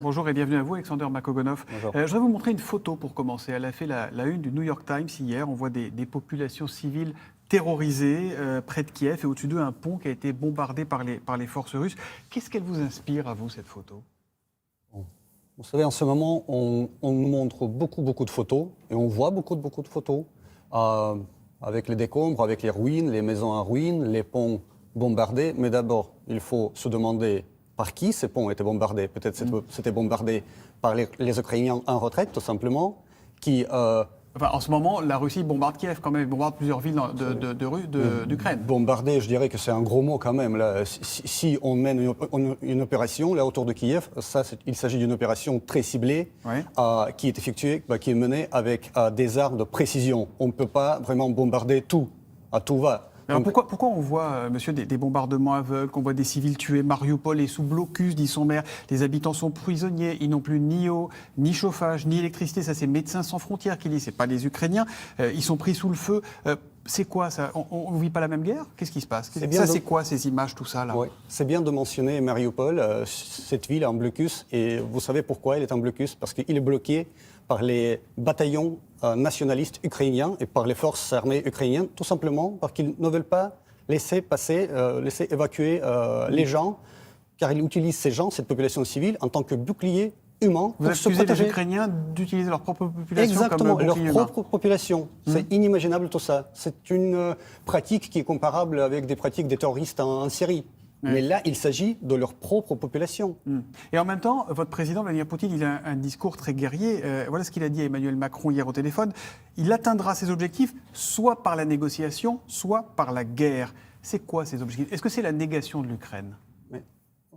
Bonjour et bienvenue à vous, Alexander Makogonov. Je vais vous montrer une photo pour commencer. Elle a fait la une du New York Times hier. On voit des populations civiles terrorisées près de Kiev et au-dessus d'eux un pont qui a été bombardé par les forces russes. Qu'est-ce qu'elle vous inspire à vous, cette photo ? Vous savez, en ce moment, on nous montre beaucoup de photos et on voit beaucoup de photos avec les décombres, avec les ruines, les maisons en ruines, les ponts bombardés. Mais d'abord, il faut se demander par qui ces ponts étaient bombardés. Peut-être c'était bombardé par les Ukrainiens en retraite, tout simplement, qui... Enfin, en ce moment, la Russie bombarde Kiev quand même, elle bombarde plusieurs villes d'Ukraine. Bombarder, je dirais que c'est un gros mot quand même. Là. Si on mène une opération là autour de Kiev, il s'agit d'une opération très ciblée qui est effectuée, qui est menée avec des armes de précision. On ne peut pas vraiment bombarder tout, à tout va. Alors pourquoi on voit, monsieur, des bombardements aveugles, qu'on voit des civils tués? Mariupol est sous blocus, dit son maire. Les habitants sont prisonniers. Ils n'ont plus ni eau, ni chauffage, ni électricité. Ça, c'est Médecins sans frontières qui dit. C'est pas les Ukrainiens. Ils sont pris sous le feu. C'est quoi ça? On ne vit pas la même guerre? Qu'est-ce qui se passe? C'est quoi ces images, tout ça là? Oui, c'est bien de mentionner Mariupol, cette ville en blocus. Et vous savez pourquoi elle est en blocus? Parce qu'il est bloqué par les bataillons nationalistes ukrainiens et par les forces armées ukrainiennes, tout simplement parce qu'ils ne veulent pas laisser évacuer les gens, car ils utilisent ces gens, cette population civile, en tant que bouclier humain. Vous accusez les Ukrainiens d'utiliser leur propre population Exactement, comme bouclier humain. Leur propre population. C'est inimaginable tout ça. C'est une pratique qui est comparable avec des pratiques des terroristes en Syrie. Mais là, il s'agit de leur propre population. Et en même temps, votre président, Vladimir Poutine, il a un discours très guerrier. Voilà ce qu'il a dit à Emmanuel Macron hier au téléphone. Il atteindra ses objectifs soit par la négociation, soit par la guerre. C'est quoi ces objectifs? Est-ce que c'est la négation de l'Ukraine?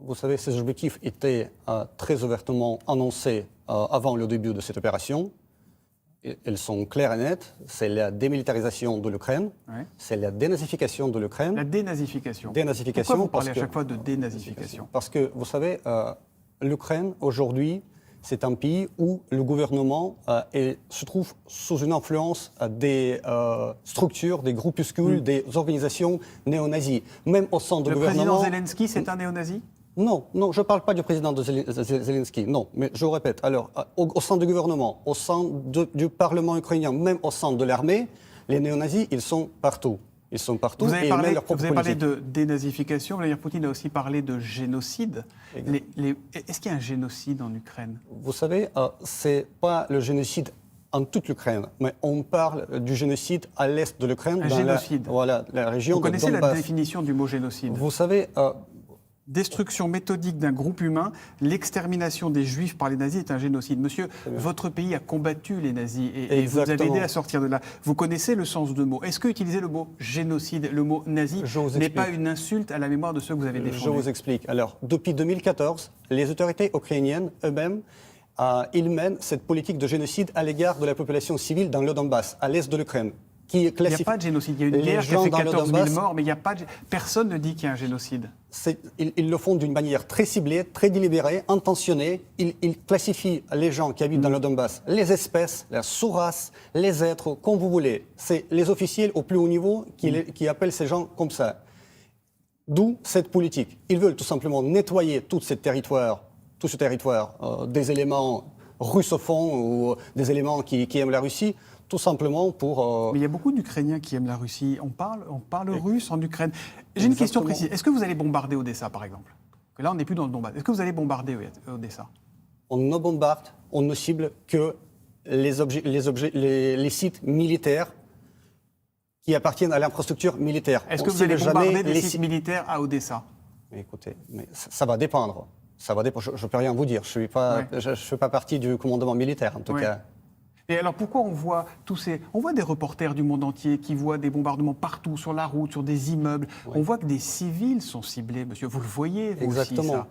Vous savez, ces objectifs étaient très ouvertement annoncés avant le début de cette opération. Elles sont claires et nettes. C'est la démilitarisation de l'Ukraine, c'est la dénazification de l'Ukraine. La dénazification. Pourquoi vous parlez à chaque fois de dénazification? Parce que, vous savez, l'Ukraine, aujourd'hui, c'est un pays où le gouvernement se trouve sous une influence des structures, des groupuscules, des organisations néo-nazis. Même au sein du gouvernement... Le président Zelensky, c'est un néo-nazi? Non, je ne parle pas du président de Zelensky, non, mais je vous répète. Alors, au sein du gouvernement, au sein du Parlement ukrainien, même au sein de l'armée, les néo-nazis, ils sont partout. Ils sont partout vous avez et parlé, ils mènent leur propre Vous avez parlé politique. de dénazification, Vladimir Poutine a aussi parlé de génocide. Est-ce qu'il y a un génocide en Ukraine? Vous savez, ce n'est pas le génocide en toute l'Ukraine, mais on parle du génocide à l'est de l'Ukraine. Un génocide. La région de Donbass. Vous connaissez la définition du mot génocide? Vous savez... Destruction méthodique d'un groupe humain, l'extermination des Juifs par les nazis est un génocide. Monsieur, votre pays a combattu les nazis et vous avez aidé à sortir de là. Vous connaissez le sens de mot. Est-ce que utiliser le mot génocide, le mot nazi, n'est pas une insulte à la mémoire de ceux que vous avez défendus? Je vous explique. Alors, depuis 2014, les autorités ukrainiennes eux-mêmes ils mènent cette politique de génocide à l'égard de la population civile dans le Donbass, à l'est de l'Ukraine. Il n'y a pas de génocide. Il y a une guerre qui a fait 14 000 morts, mais il n'y a pas personne ne dit qu'il y a un génocide. Ils le font d'une manière très ciblée, très délibérée, intentionnée. Ils classifient les gens qui habitent dans le Donbass, les espèces, la sous-race, les êtres, comme vous voulez. C'est les officiels au plus haut niveau qui appellent ces gens comme ça. D'où cette politique. Ils veulent tout simplement nettoyer tout ce territoire des éléments russophones ou des éléments qui aiment la Russie. Tout simplement pour... Mais il y a beaucoup d'Ukrainiens qui aiment la Russie. On parle russe en Ukraine. J'ai une question précise. Est-ce que vous allez bombarder Odessa, par exemple? Là, on n'est plus dans le Donbass. Est-ce que vous allez bombarder Odessa? On ne bombarde, on ne cible que les sites militaires qui appartiennent à l'infrastructure militaire. Est-ce que vous allez bombarder des sites militaires à Odessa? Écoutez, ça va dépendre. Je ne peux rien vous dire. Je ne fais pas partie du commandement militaire, en tout cas. Et alors pourquoi on voit des reporters du monde entier qui voient des bombardements partout, sur la route, sur des immeubles. On voit que des civils sont ciblés, monsieur. Vous le voyez, vous aussi, ça.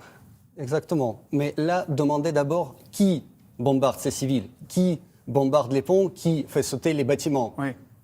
Exactement. Mais là, demandez d'abord qui bombarde ces civils, qui bombarde les ponts, qui fait sauter les bâtiments.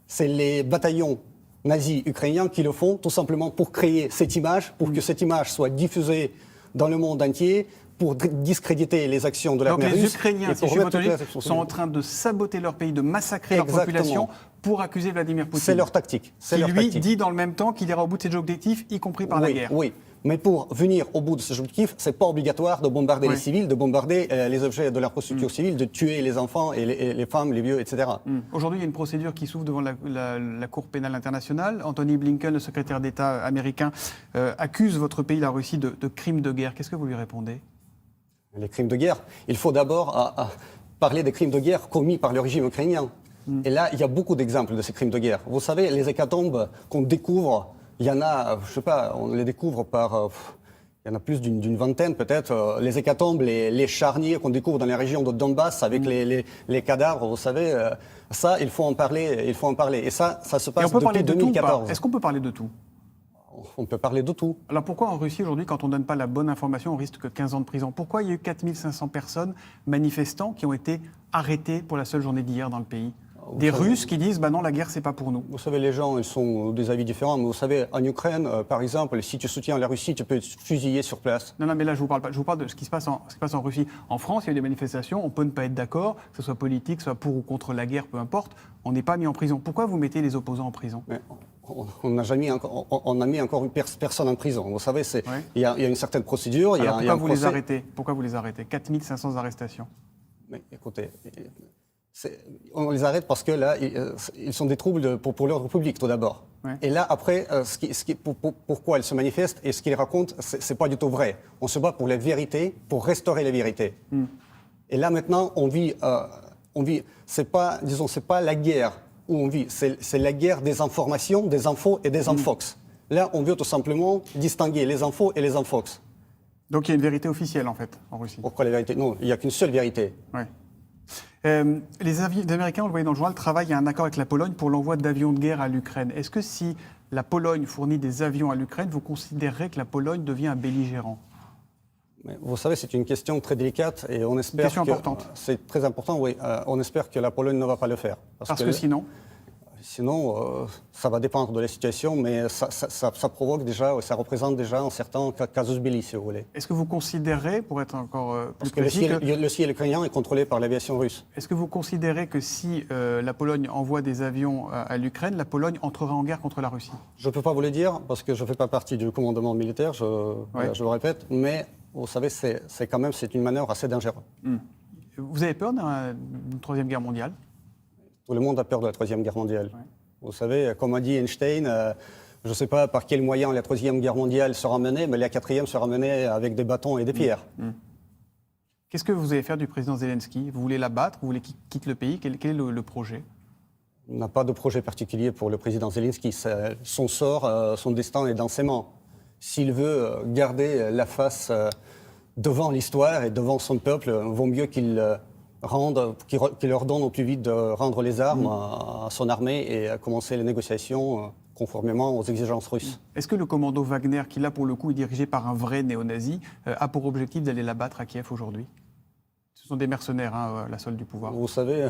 C'est les bataillons nazis ukrainiens qui le font, tout simplement pour créer cette image, pour que cette image soit diffusée dans le monde entier, pour discréditer les actions de l'armée russe. Donc les Ukrainiens, si je suis votre logique, sont en train de saboter leur pays, de massacrer leur population pour accuser Vladimir Poutine. C'est leur tactique. Qui lui dit dans le même temps qu'il ira au bout de ses objectifs, y compris par la guerre. Oui, Mais pour venir au bout de ces objectifs, ce n'est pas obligatoire de bombarder les civils, de bombarder les objets de l'infrastructure civile, de tuer les enfants et les femmes, les vieux, etc. Aujourd'hui, il y a une procédure qui s'ouvre devant la Cour pénale internationale. Anthony Blinken, le secrétaire d'État américain, accuse votre pays, la Russie, de crimes de guerre. Qu'est-ce que vous lui répondez ? Les crimes de guerre, il faut d'abord parler des crimes de guerre commis par le régime ukrainien. Et là, il y a beaucoup d'exemples de ces crimes de guerre. Vous savez, les hécatombes qu'on découvre, il y en a, je sais pas, on les découvre par... il y en a plus d'une vingtaine peut-être. Les hécatombes, les charniers qu'on découvre dans les régions de Donbass avec les cadavres, vous savez, ça, il faut en parler. Et ça se passe depuis 2014. Est-ce qu'on peut parler de tout ? On peut parler de tout. Alors pourquoi en Russie, aujourd'hui, quand on ne donne pas la bonne information, on risque que 15 ans de prison ? Pourquoi il y a eu 4500 personnes, manifestants, qui ont été arrêtés pour la seule journée d'hier dans le pays ? Des Russes qui disent, non, la guerre, c'est pas pour nous. Vous savez, les gens, ils sont des avis différents. Mais vous savez, en Ukraine, par exemple, si tu soutiens la Russie, tu peux être fusillé sur place. Non, mais là, je vous parle pas. Je vous parle de ce qui se passe en Russie. En France, il y a eu des manifestations, on peut ne pas être d'accord, que ce soit politique, que ce soit pour ou contre la guerre, peu importe. On n'est pas mis en prison. Pourquoi vous mettez les opposants en prison ? Mais on n'a jamais mis encore personne en prison. Vous savez, il y a une certaine procédure. Alors pourquoi vous les arrêtez ? Pourquoi vous les arrêtez ? 4500 arrestations. Mais écoutez... On les arrête parce que là, ils sont des troubles pour l'ordre public, tout d'abord. Ouais. Et là, après, pourquoi ils se manifestent et ce qu'ils racontent, c'est pas du tout vrai. On se bat pour la vérité, pour restaurer la vérité. Et là, maintenant, on vit c'est pas la guerre où on vit, c'est la guerre des informations, des infos et des infox. Là, on veut tout simplement distinguer les infos et les infox. Donc il y a une vérité officielle, en fait, en Russie. Pourquoi la vérité ? Non, il n'y a qu'une seule vérité. Ouais. Les Américains, on le voyait dans le journal, travaillent à un accord avec la Pologne pour l'envoi d'avions de guerre à l'Ukraine. Est-ce que si la Pologne fournit des avions à l'Ukraine, vous considérez que la Pologne devient un belligérant ? Mais vous savez, c'est une question très délicate et on espère que... importante. C'est très important, oui. On espère que la Pologne ne va pas le faire. Parce que sinon ? Sinon, ça va dépendre de la situation, mais ça provoque déjà, ça représente déjà un certain casus belli, si vous voulez. Est-ce que vous considérez, pour être encore plus précis... Parce que le ciel ukrainien est contrôlé par l'aviation russe. Est-ce que vous considérez que si la Pologne envoie des avions à l'Ukraine, la Pologne entrera en guerre contre la Russie ? Je ne peux pas vous le dire, parce que je ne fais pas partie du commandement militaire, je le répète, mais vous savez, c'est une manœuvre assez dangereuse. Vous avez peur d'une troisième guerre mondiale ? Tout le monde a peur de la Troisième Guerre mondiale. Ouais. Vous savez, comme a dit Einstein, je ne sais pas par quel moyen la Troisième Guerre mondiale sera menée, mais la quatrième sera menée avec des bâtons et des pierres. Qu'est-ce que vous allez faire du président Zelensky ? Vous voulez l'abattre ? Vous voulez qu'il quitte le pays ? Quel est le projet ? On n'a pas de projet particulier pour le président Zelensky. Son sort, son destin est dans ses mains. S'il veut garder la face devant l'histoire et devant son peuple, vaut mieux qu'il leur donne au plus vite de rendre les armes à son armée et à commencer les négociations conformément aux exigences russes. Est-ce que le commando Wagner, qui là pour le coup est dirigé par un vrai néo-nazi, a pour objectif d'aller l'abattre à Kiev aujourd'hui ? Ce sont des mercenaires, la solde du pouvoir. Vous savez,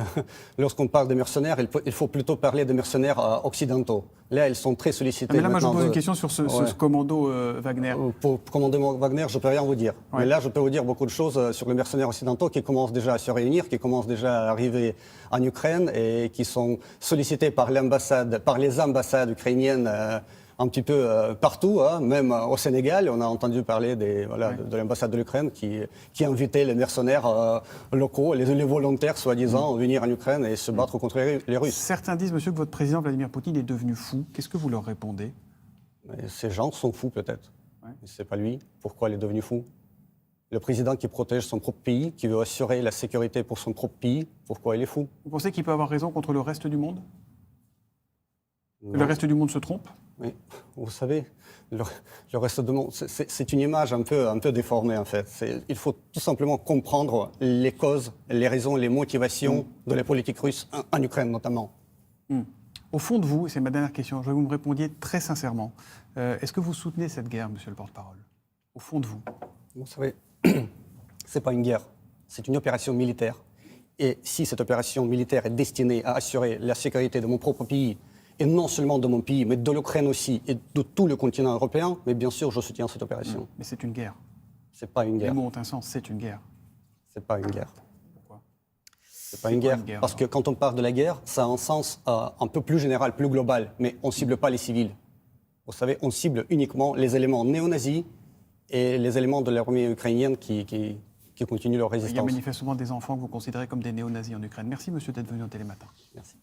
lorsqu'on parle de mercenaires, il faut plutôt parler de mercenaires occidentaux. Là, ils sont très sollicités. Mais là, moi, je vous pose une question sur ce commando Wagner. Pour commando Wagner, je ne peux rien vous dire. Ouais. Mais là, je peux vous dire beaucoup de choses sur les mercenaires occidentaux qui commencent déjà à se réunir, qui commencent déjà à arriver en Ukraine et qui sont sollicités par les ambassades ukrainiennes un petit peu partout, même au Sénégal. On a entendu parler de l'ambassade de l'Ukraine qui invitait les mercenaires locaux, les volontaires soi-disant, à venir en Ukraine et se battre contre les Russes. Certains disent, monsieur, que votre président Vladimir Poutine est devenu fou. Qu'est-ce que vous leur répondez ? Mais ces gens sont fous peut-être. Ouais. Mais ce n'est pas lui. Pourquoi il est devenu fou ? Le président qui protège son propre pays, qui veut assurer la sécurité pour son propre pays, pourquoi il est fou ? Vous pensez qu'il peut avoir raison contre le reste du monde ? Le reste du monde se trompe ? Oui, vous savez, le reste du monde, c'est une image un peu déformée en fait. Il faut tout simplement comprendre les causes, les raisons, les motivations de la politique russe, en Ukraine notamment. Au fond de vous, et c'est ma dernière question, je veux que vous me répondiez très sincèrement, est-ce que vous soutenez cette guerre, monsieur le porte-parole ? Au fond de vous ? Vous savez, c'est pas une guerre, c'est une opération militaire. Et si cette opération militaire est destinée à assurer la sécurité de mon propre pays, et non seulement de mon pays, mais de l'Ukraine aussi, et de tout le continent européen, mais bien sûr, je soutiens cette opération. Mais c'est une guerre. C'est pas une guerre. Les mots ont un sens, c'est une guerre. C'est pas une guerre. Pourquoi ? C'est pas une guerre. Parce que quand on parle de la guerre, ça a un sens un peu plus général, plus global, mais on cible pas les civils. Vous savez, on cible uniquement les éléments néo-nazis et les éléments de l'armée ukrainienne qui continuent leur Il y a résistance. manifestement des enfants que vous considérez comme des néo-nazis en Ukraine. Merci, monsieur, d'être venu au Télématin. Merci.